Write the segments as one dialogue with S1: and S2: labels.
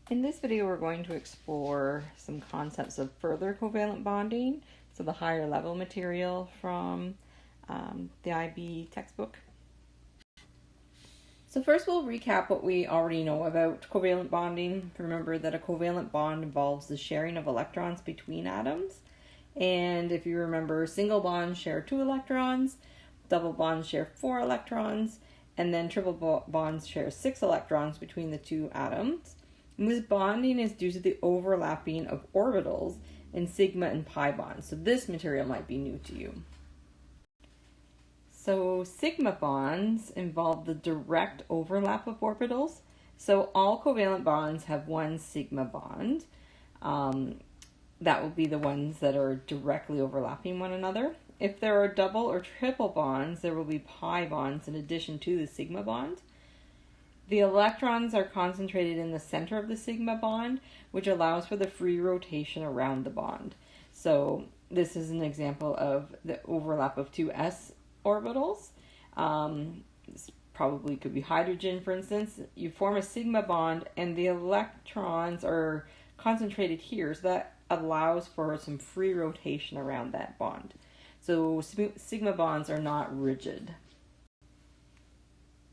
S1: In this video, we're going to explore some concepts of further covalent bonding, so the higher level material from the IB textbook. So first we'll recap what we already know about covalent bonding. Remember that a covalent bond involves the sharing of electrons between atoms. And if you remember, single bonds share 2 electrons, double bonds share 4 electrons, and then triple bonds share 6 electrons between the 2 atoms. And this bonding is due to the overlapping of orbitals in sigma and pi bonds. So this material might be new to you. So sigma bonds involve the direct overlap of orbitals. So all covalent bonds have one sigma bond. That will be the ones that are directly overlapping one another. If there are double or triple bonds, there will be pi bonds in addition to the sigma bond. The electrons are concentrated in the center of the sigma bond, which allows for the free rotation around the bond. So this is an example of the overlap of 2 s orbitals. This probably could be hydrogen, for instance. You form a sigma bond and the electrons are concentrated here, so that allows for some free rotation around that bond. So sigma bonds are not rigid.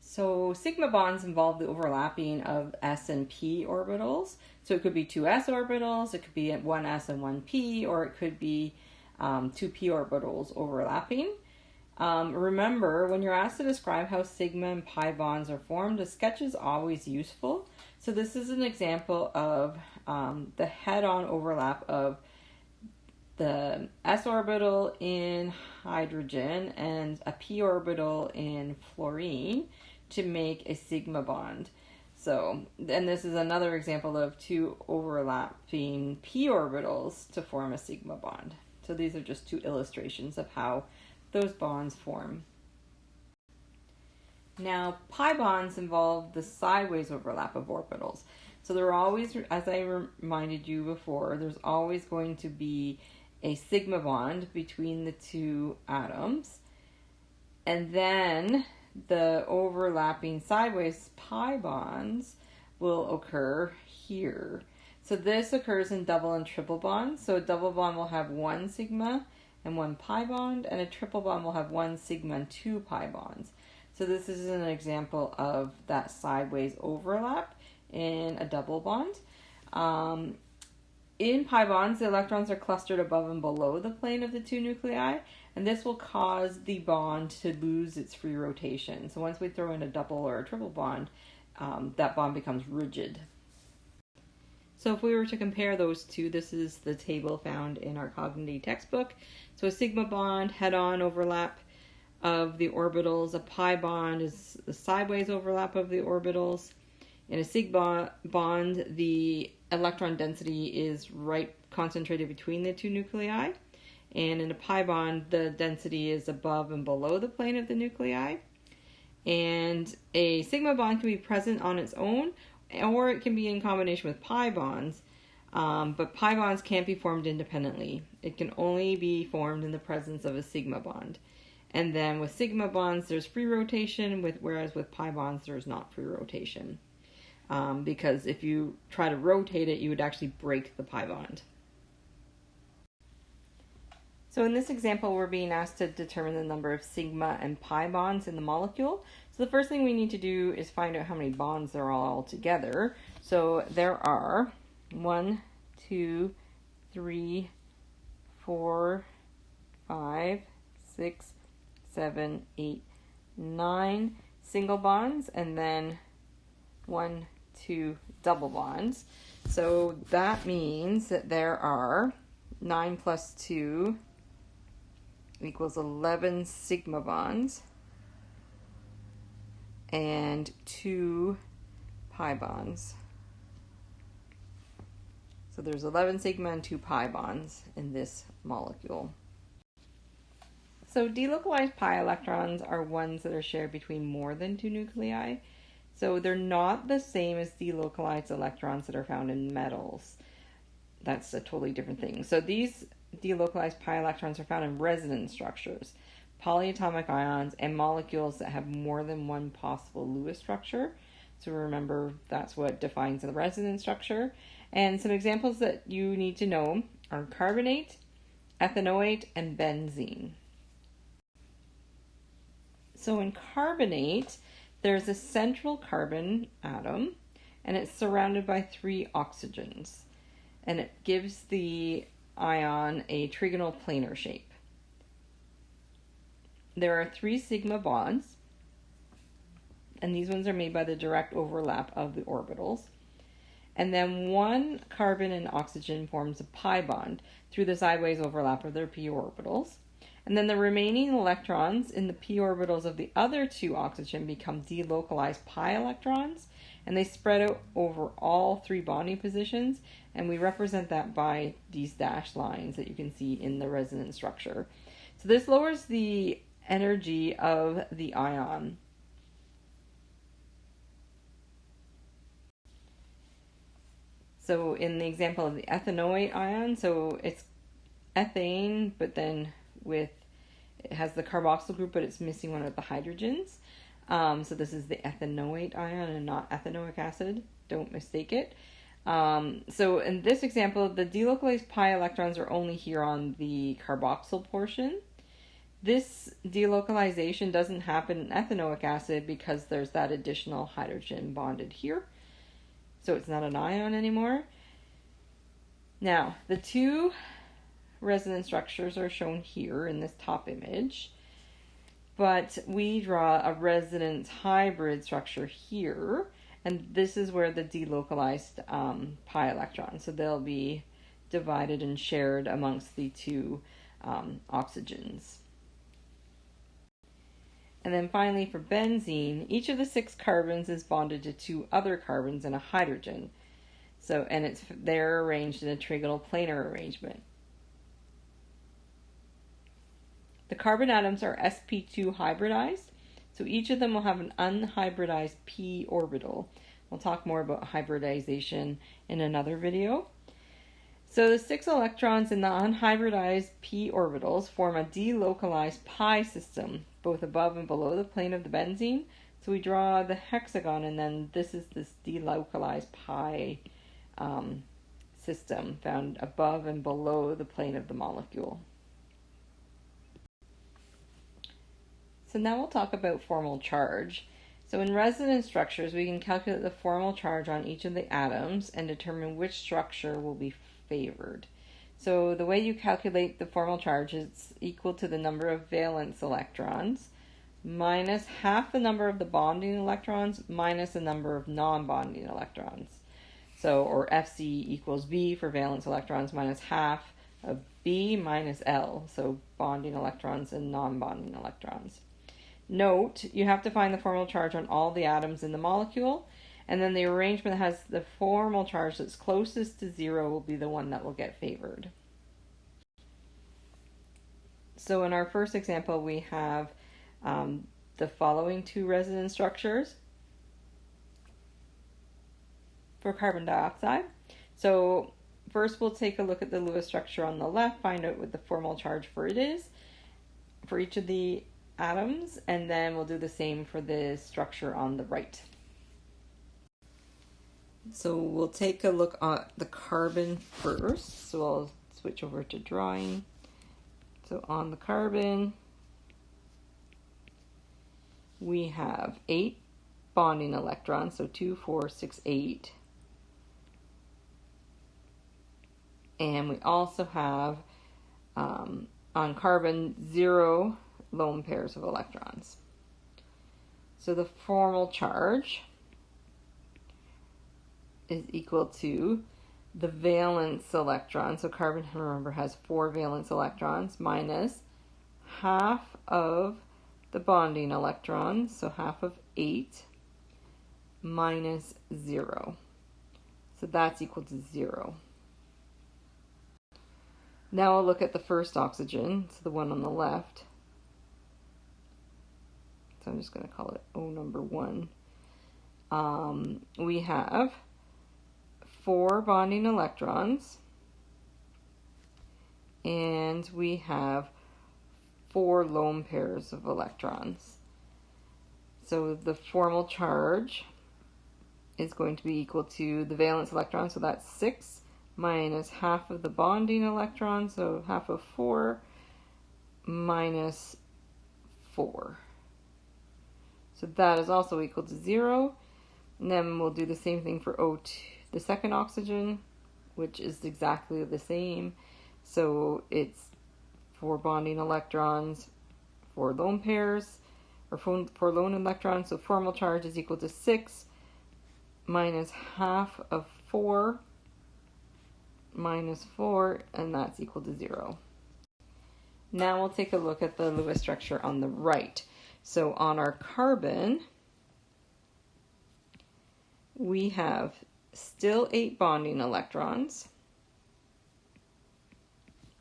S1: So sigma bonds involve the overlapping of s and p orbitals. So it could be 2 s orbitals, it could be 1 s and 1 p, or it could be 2 p orbitals overlapping. Remember, when you're asked to describe how sigma and pi bonds are formed, a sketch is always useful. So this is an example of the head-on overlap of the s orbital in hydrogen and a p orbital in fluorine to make a sigma bond. So, and this is another example of 2 overlapping p orbitals to form a sigma bond. So these are just 2 illustrations of how those bonds form. Now, pi bonds involve the sideways overlap of orbitals. So there are always, as I reminded you before, there's always going to be a sigma bond between the 2 atoms. And then the overlapping sideways pi bonds will occur here. So this occurs in double and triple bonds. So a double bond will have 1 sigma and 1 pi bond, and a triple bond will have 1 sigma and 2 pi bonds. So this is an example of that sideways overlap in a double bond. In pi bonds, the electrons are clustered above and below the plane of the 2 nuclei, and this will cause the bond to lose its free rotation. So once we throw in a double or a triple bond, that bond becomes rigid. So if we were to compare those two, this is the table found in our Cognitive textbook. So a sigma bond, head-on overlap of the orbitals. A pi bond is the sideways overlap of the orbitals. In a sigma bond, the electron density is right concentrated between the 2 nuclei. And in a pi bond, the density is above and below the plane of the nuclei. And a sigma bond can be present on its own, or it can be in combination with pi bonds. But pi bonds can't be formed independently. It can only be formed in the presence of a sigma bond. And then with sigma bonds, there's free rotation, whereas with pi bonds, there's not free rotation. Because if you try to rotate it, you would actually break the pi bond. So in this example, we're being asked to determine the number of sigma and pi bonds in the molecule. So the first thing we need to do is find out how many bonds there are all together. So there are 1, 2, 3, 4, 5, 6, 7, 8, 9 single bonds, and then 1, 2 double bonds. So that means that there are 9 plus 2 equals 11 sigma bonds and 2 pi bonds. So there's 11 sigma and 2 pi bonds in this molecule. So delocalized pi electrons are ones that are shared between more than 2 nuclei. So they're not the same as delocalized electrons that are found in metals. That's a totally different thing. So these delocalized pi electrons are found in resonance structures, polyatomic ions, and molecules that have more than one possible Lewis structure. So remember, that's what defines the resonance structure. And some examples that you need to know are carbonate, ethanoate, and benzene. So in carbonate, there's a central carbon atom, and it's surrounded by 3 oxygens. And it gives the ion a trigonal planar shape. There are 3 sigma bonds, and these ones are made by the direct overlap of the orbitals. And then 1 carbon and oxygen forms a pi bond through the sideways overlap of their p orbitals. And then the remaining electrons in the p orbitals of the other 2 oxygen become delocalized pi electrons, and they spread out over all 3 bonding positions, and we represent that by these dashed lines that you can see in the resonance structure. So this lowers the energy of the ion. So in the example of the ethanoate ion, so it's ethane, but then it has the carboxyl group, but it's missing one of the hydrogens. So this is the ethanoate ion and not ethanoic acid. Don't mistake it. So in this example, the delocalized pi electrons are only here on the carboxyl portion. This delocalization doesn't happen in ethanoic acid because there's that additional hydrogen bonded here. So it's not an ion anymore. Now, the 2 resonance structures are shown here in this top image, but we draw a resonance hybrid structure here, and this is where the delocalized pi electrons, so they'll be divided and shared amongst the 2 oxygens. And then finally for benzene, each of the 6 carbons is bonded to 2 other carbons and a hydrogen. So, and they're arranged in a trigonal planar arrangement. The carbon atoms are sp2 hybridized, so each of them will have an unhybridized p orbital. We'll talk more about hybridization in another video. So the 6 electrons in the unhybridized p orbitals form a delocalized pi system, both above and below the plane of the benzene. So we draw the hexagon, and then this is this delocalized pi system found above and below the plane of the molecule. So now we'll talk about formal charge. So in resonance structures, we can calculate the formal charge on each of the atoms and determine which structure will be favored. So the way you calculate the formal charge is equal to the number of valence electrons minus half the number of the bonding electrons minus the number of non-bonding electrons. So, or Fc equals V for valence electrons minus half of B minus L, so bonding electrons and non-bonding electrons. Note, you have to find the formal charge on all the atoms in the molecule, and then the arrangement that has the formal charge that's closest to 0 will be the one that will get favored. So in our first example, we have the following 2 resonance structures for carbon dioxide. So first we'll take a look at the Lewis structure on the left, find out what the formal charge for it is for each of the atoms, and then we'll do the same for the structure on the right. So we'll take a look at the carbon first. So I'll switch over to drawing. So on the carbon, we have 8 bonding electrons, so 2, 4, 6, 8. And we also have, on carbon, 0 lone pairs of electrons. So the formal charge is equal to the valence electron. So carbon, remember, has 4 valence electrons minus half of the bonding electrons, so half of 8 minus 0. So that's equal to 0. Now we'll look at the first oxygen, so the one on the left. So I'm just going to call it O number 1. We have 4 bonding electrons, and we have 4 lone pairs of electrons. So the formal charge is going to be equal to the valence electron, so that's 6, minus half of the bonding electron, so half of 4, minus 4. So that is also equal to 0. And then we'll do the same thing for O2, the second oxygen, which is exactly the same. So it's 4 bonding electrons, 4 lone pairs, or 4 lone electrons. So formal charge is equal to 6 minus half of 4 minus 4, and that's equal to 0. Now we'll take a look at the Lewis structure on the right. So on our carbon, we have still 8 bonding electrons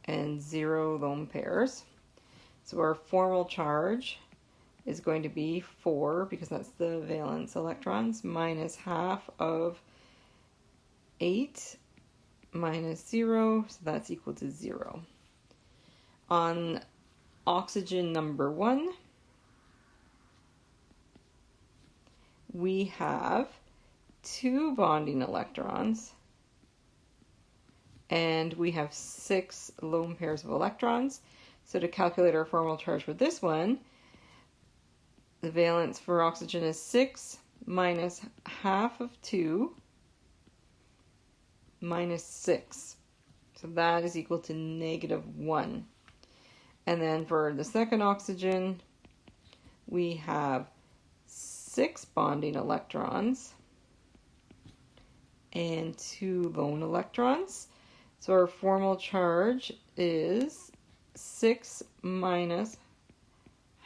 S1: and 0 lone pairs. So our formal charge is going to be 4, because that's the valence electrons, minus half of 8 minus 0, so that's equal to 0. On oxygen number 1, we have 2 bonding electrons, and we have 6 lone pairs of electrons. So to calculate our formal charge for this one, the valence for oxygen is 6 minus half of 2 minus 6. So that is equal to -1. And then for the second oxygen, we have 6 bonding electrons and 2 lone electrons. So our formal charge is 6 minus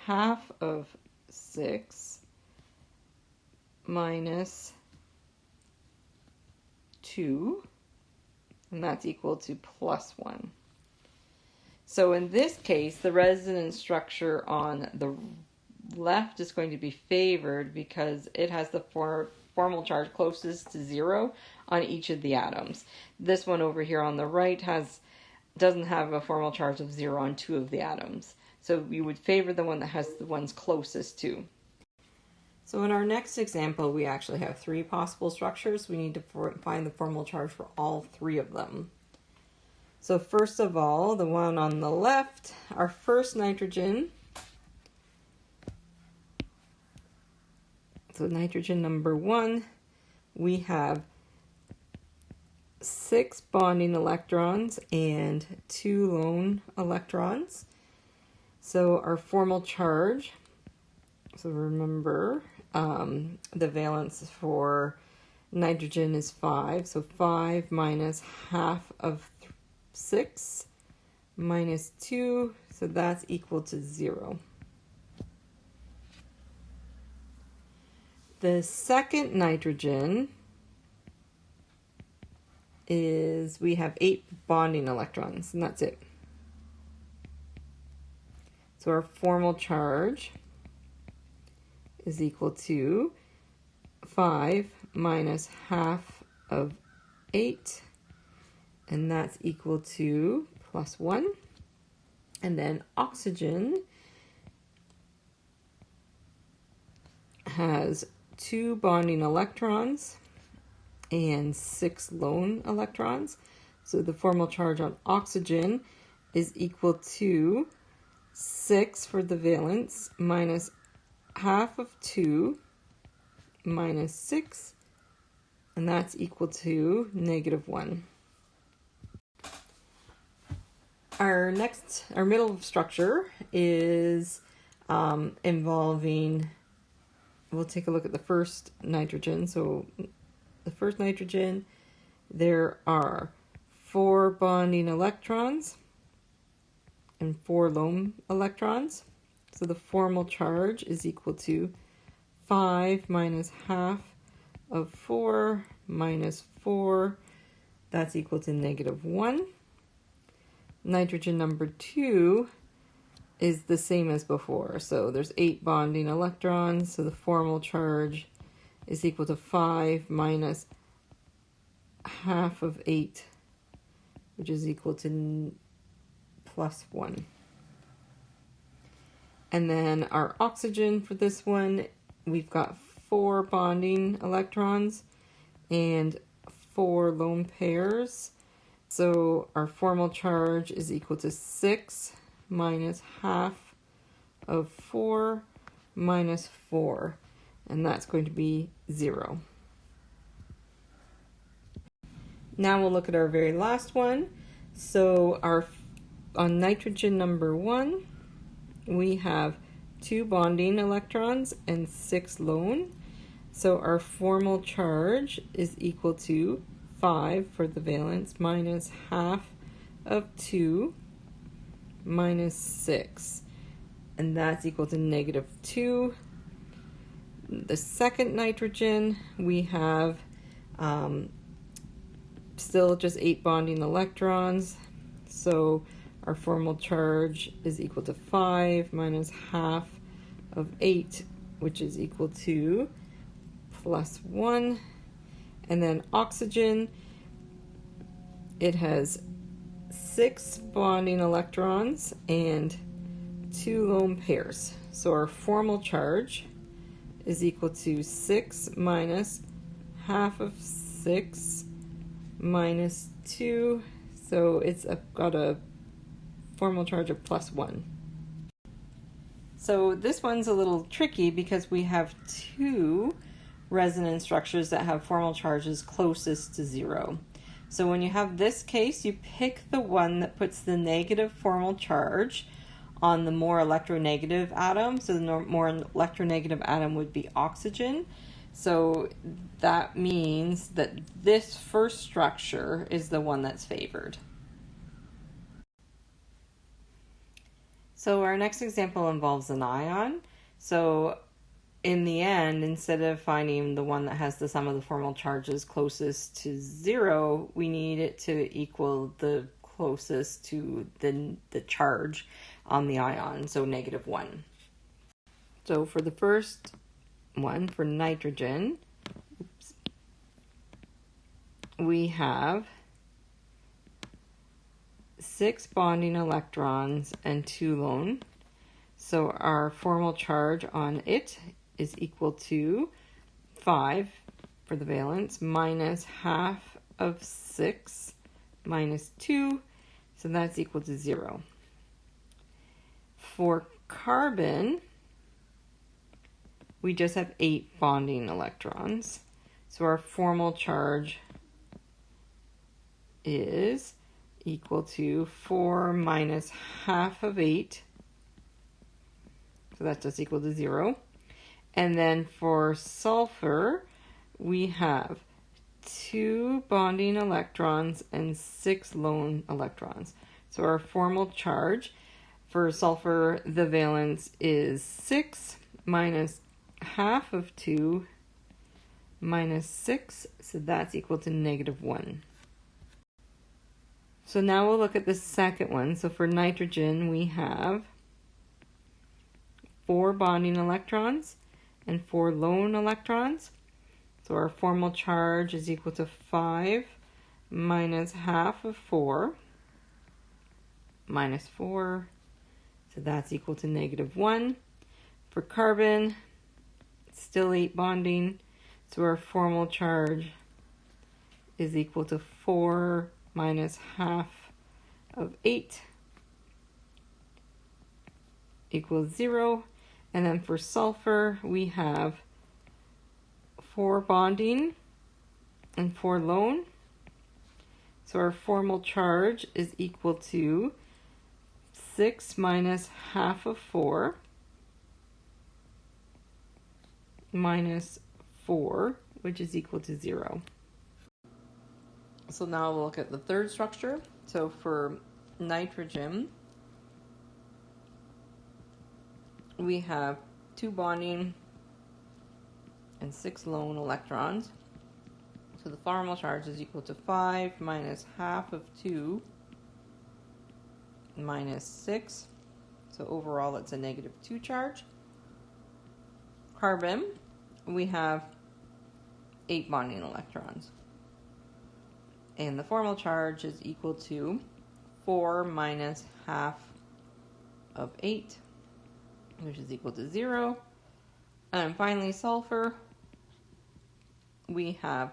S1: half of 6 minus 2, and that's equal to +1. So in this case, the resonance structure on the left is going to be favored because it has the formal charge closest to 0 on each of the atoms. This one over here on the right doesn't have a formal charge of 0 on 2 of the atoms. So you would favor the one that has the ones closest to. So in our next example, we actually have 3 possible structures. We need to find the formal charge for all 3 of them. So first of all, the one on the left, our first nitrogen. So nitrogen number 1, we have 6 bonding electrons and 2 lone electrons. So our formal charge, so remember, the valence for nitrogen is 5. So 5 minus half of 6 minus 2, so that's equal to 0. The second nitrogen is, we have 8 bonding electrons, and that's it. So our formal charge is equal to 5 minus half of 8, and that's equal to +1. And then oxygen has 2 bonding electrons and 6 lone electrons. So the formal charge on oxygen is equal to 6 for the valence minus half of 2 minus 6, and that's equal to -1. Our middle structure is involving, we'll take a look at the first nitrogen. So the first nitrogen, there are 4 bonding electrons and 4 lone electrons. So the formal charge is equal to 5 minus half of 4 minus 4. That's equal to -1. Nitrogen number 2 is the same as before. So there's 8 bonding electrons. So the formal charge is equal to 5 minus half of 8, which is equal to +1. And then our oxygen for this one, we've got 4 bonding electrons. and 4 lone pairs. So our formal charge is equal to 6 minus half of 4 minus 4, and that's going to be 0. Now we'll look at our very last one. So on nitrogen number 1, we have 2 bonding electrons and 6 lone. So our formal charge is equal to 5 for the valence minus half of 2 minus 6. And that's equal to negative 2. The second nitrogen, we have still just 8 bonding electrons. So our formal charge is equal to 5 minus half of 8, which is equal to plus 1. And then oxygen, it has 6 bonding electrons and 2 lone pairs. So our formal charge is equal to 6 minus half of 6 minus 2. So it's got a formal charge of plus 1. So this one's a little tricky because we have 2 resonance structures that have formal charges closest to 0. So when you have this case, you pick the one that puts the negative formal charge on the more electronegative atom. So the more electronegative atom would be oxygen. So that means that this first structure is the one that's favored. So our next example involves an ion. So in the end, instead of finding the one that has the sum of the formal charges closest to 0, we need it to equal the closest to the charge on the ion, so negative 1. So for the first one, for nitrogen, we have 6 bonding electrons and 2 lone. So our formal charge on it is equal to 5 for the valence minus half of 6 minus 2, so that's equal to 0. For carbon, we just have 8 bonding electrons. So our formal charge is equal to 4 minus half of 8. So that's just equal to 0. And then for sulfur, we have 2 bonding electrons and 6 lone electrons. So our formal charge for sulfur, the valence is 6 minus half of 2 minus 6, so that's equal to negative 1. So now we'll look at the second one. So for nitrogen, we have 4 bonding electrons and 4 lone electrons. So our formal charge is equal to 5 minus half of 4 minus 4. So that's equal to negative 1. For carbon, it's still 8 bonding. So our formal charge is equal to 4 minus half of 8 equals 0. And then for sulfur, we have 4 bonding and 4 lone. So our formal charge is equal to 6 minus half of 4 minus 4, which is equal to 0. So now we'll look at the third structure. So for nitrogen, we have 2 bonding and 6 lone electrons. So the formal charge is equal to 5 minus half of 2 minus 6. So overall it's a negative 2 charge. Carbon, we have 8 bonding electrons. And the formal charge is equal to 4 minus half of 8, which is equal to 0. And finally sulfur, we have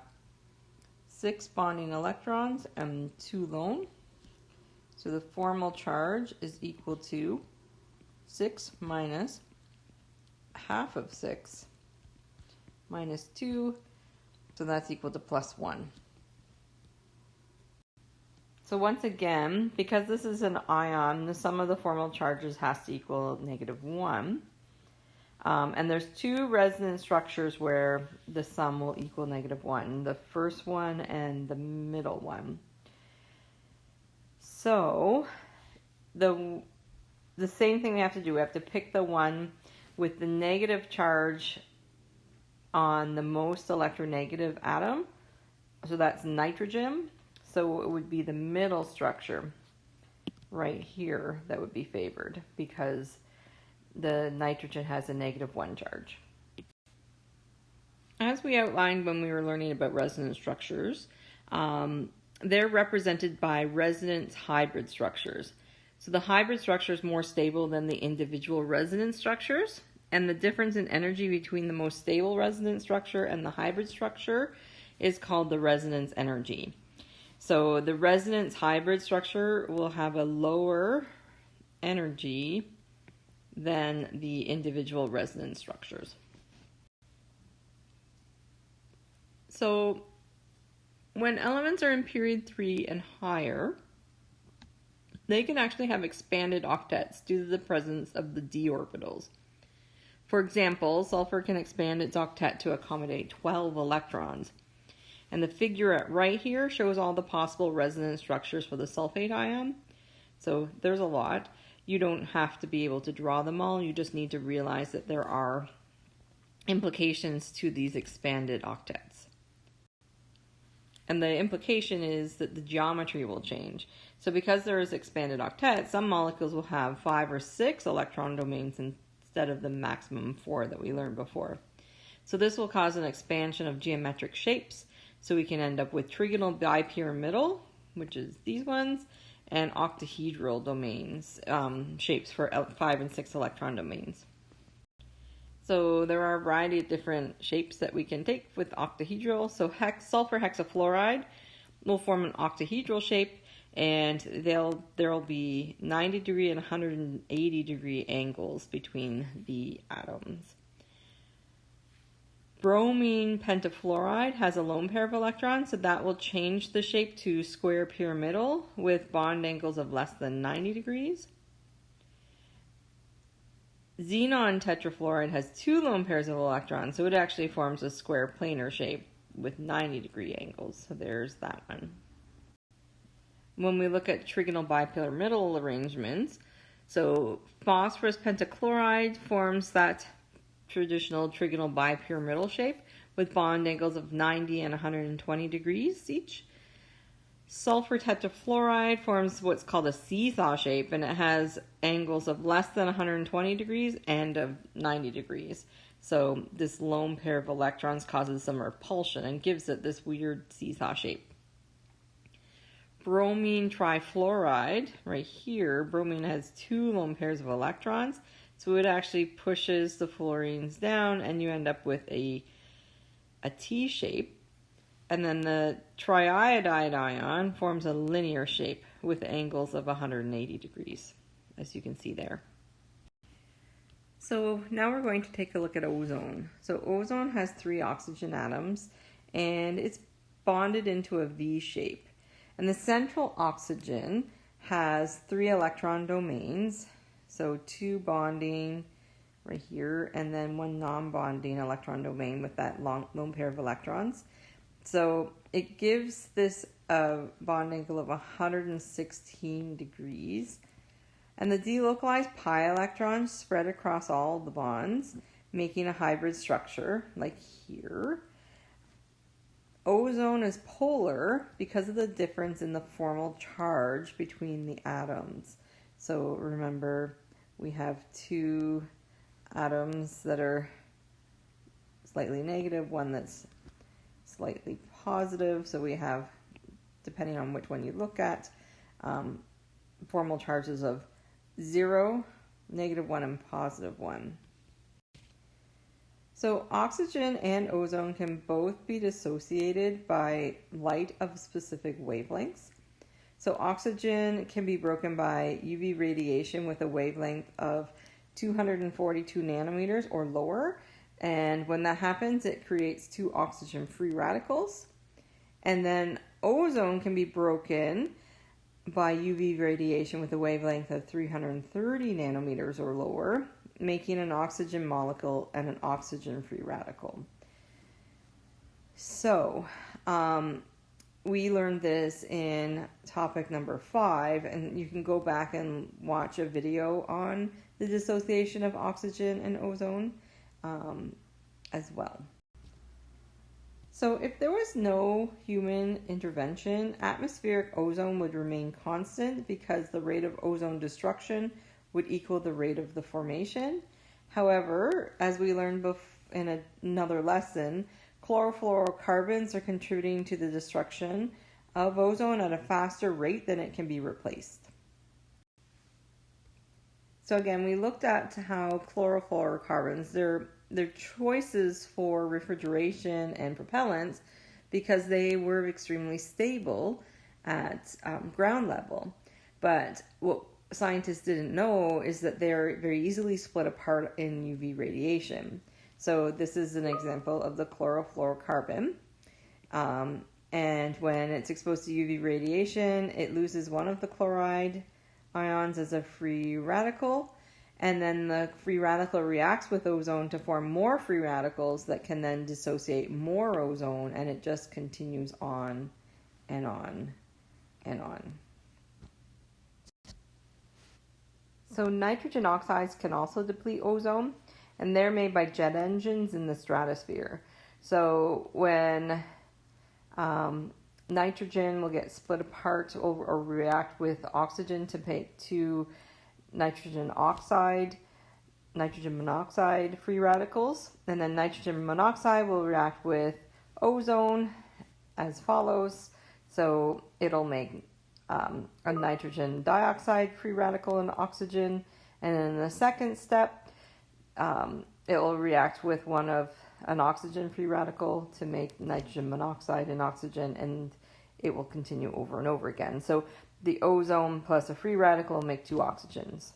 S1: 6 bonding electrons and 2 lone. So the formal charge is equal to 6 minus half of 6 minus 2, so that's equal to plus 1. So once again, because this is an ion, the sum of the formal charges has to equal -1. And there's 2 resonance structures where the sum will equal -1, the first one and the middle one. So the same thing we have to do. We have to pick the one with the negative charge on the most electronegative atom. So that's nitrogen. So it would be the middle structure right here that would be favored because the nitrogen has a -1 charge. As we outlined when we were learning about resonance structures, they're represented by resonance hybrid structures. So the hybrid structure is more stable than the individual resonance structures, and the difference in energy between the most stable resonance structure and the hybrid structure is called the resonance energy. So the resonance hybrid structure will have a lower energy than the individual resonance structures. So when elements are in period 3 and higher, they can actually have expanded octets due to the presence of the d orbitals. For example, sulfur can expand its octet to accommodate 12 electrons. And the figure at right here shows all the possible resonance structures for the sulfate ion. So there's a lot. You don't have to be able to draw them all. You just need to realize that there are implications to these expanded octets. And the implication is that the geometry will change. So because there is expanded octet, some molecules will have 5 or 6 electron domains instead of the maximum 4 that we learned before. So this will cause an expansion of geometric shapes. So we can end up with trigonal bipyramidal, which is these ones, and octahedral domains, shapes for 5 and 6 electron domains. So there are a variety of different shapes that we can take with octahedral. So sulfur hexafluoride will form an octahedral shape, and there will be 90-degree and 180-degree angles between the atoms. Bromine pentafluoride has a lone pair of electrons, so that will change the shape to square pyramidal with bond angles of less than 90 degrees. Xenon tetrafluoride has 2 lone pairs of electrons, so it actually forms a square planar shape with 90-degree angles. So there's that one. When we look at trigonal bipyramidal arrangements, so phosphorus pentachloride forms that traditional trigonal bipyramidal shape with bond angles of 90 and 120 degrees each. Sulfur tetrafluoride forms what's called a seesaw shape, and it has angles of less than 120 degrees and of 90 degrees. So this lone pair of electrons causes some repulsion and gives it this weird seesaw shape. Bromine trifluoride, right here, bromine has 2 lone pairs of electrons. So it actually pushes the fluorines down and you end up with a T shape. And then the triiodide ion forms a linear shape with angles of 180 degrees, as you can see there. So now we're going to take a look at ozone. So ozone has 3 oxygen atoms and it's bonded into a V shape. And the central oxygen has 3 electron domains. So 2 bonding right here, and then 1 non-bonding electron domain with that lone pair of electrons. So it gives this a bond angle of 116 degrees. And the delocalized pi electrons spread across all the bonds, making a hybrid structure, like here. Ozone is polar because of the difference in the formal charge between the atoms. So remember, we have 2 atoms that are slightly negative, one that's slightly positive. So we have, depending on which one you look at, formal charges of 0, -1, and +1. So oxygen and ozone can both be dissociated by light of specific wavelengths. So oxygen can be broken by UV radiation with a wavelength of 242 nanometers or lower. And when that happens, it creates two oxygen-free radicals. And then ozone can be broken by UV radiation with a wavelength of 330 nanometers or lower, making an oxygen molecule and an oxygen-free radical. So, we learned this in topic number 5, and you can go back and watch a video on the dissociation of oxygen and ozone as well. So if there was no human intervention, atmospheric ozone would remain constant because the rate of ozone destruction would equal the rate of the formation. However, as we learned in another lesson, chlorofluorocarbons are contributing to the destruction of ozone at a faster rate than it can be replaced. So again, we looked at how chlorofluorocarbons, they're choices for refrigeration and propellants because they were extremely stable at ground level. But what scientists didn't know is that they're very easily split apart in UV radiation. So this is an example of the chlorofluorocarbon. And when it's exposed to UV radiation, it loses one of the chloride ions as a free radical. And then the free radical reacts with ozone to form more free radicals that can then dissociate more ozone, and it just continues on and on and on. So nitrogen oxides can also deplete ozone, and they're made by jet engines in the stratosphere. So when nitrogen will get split apart or react with oxygen to make two nitrogen oxide, nitrogen monoxide free radicals, and then nitrogen monoxide will react with ozone as follows. So it'll make a nitrogen dioxide free radical and oxygen, and then in the second step, it will react with an oxygen free radical to make nitrogen monoxide and oxygen, and it will continue over and over again. So the ozone plus a free radical will make two oxygens.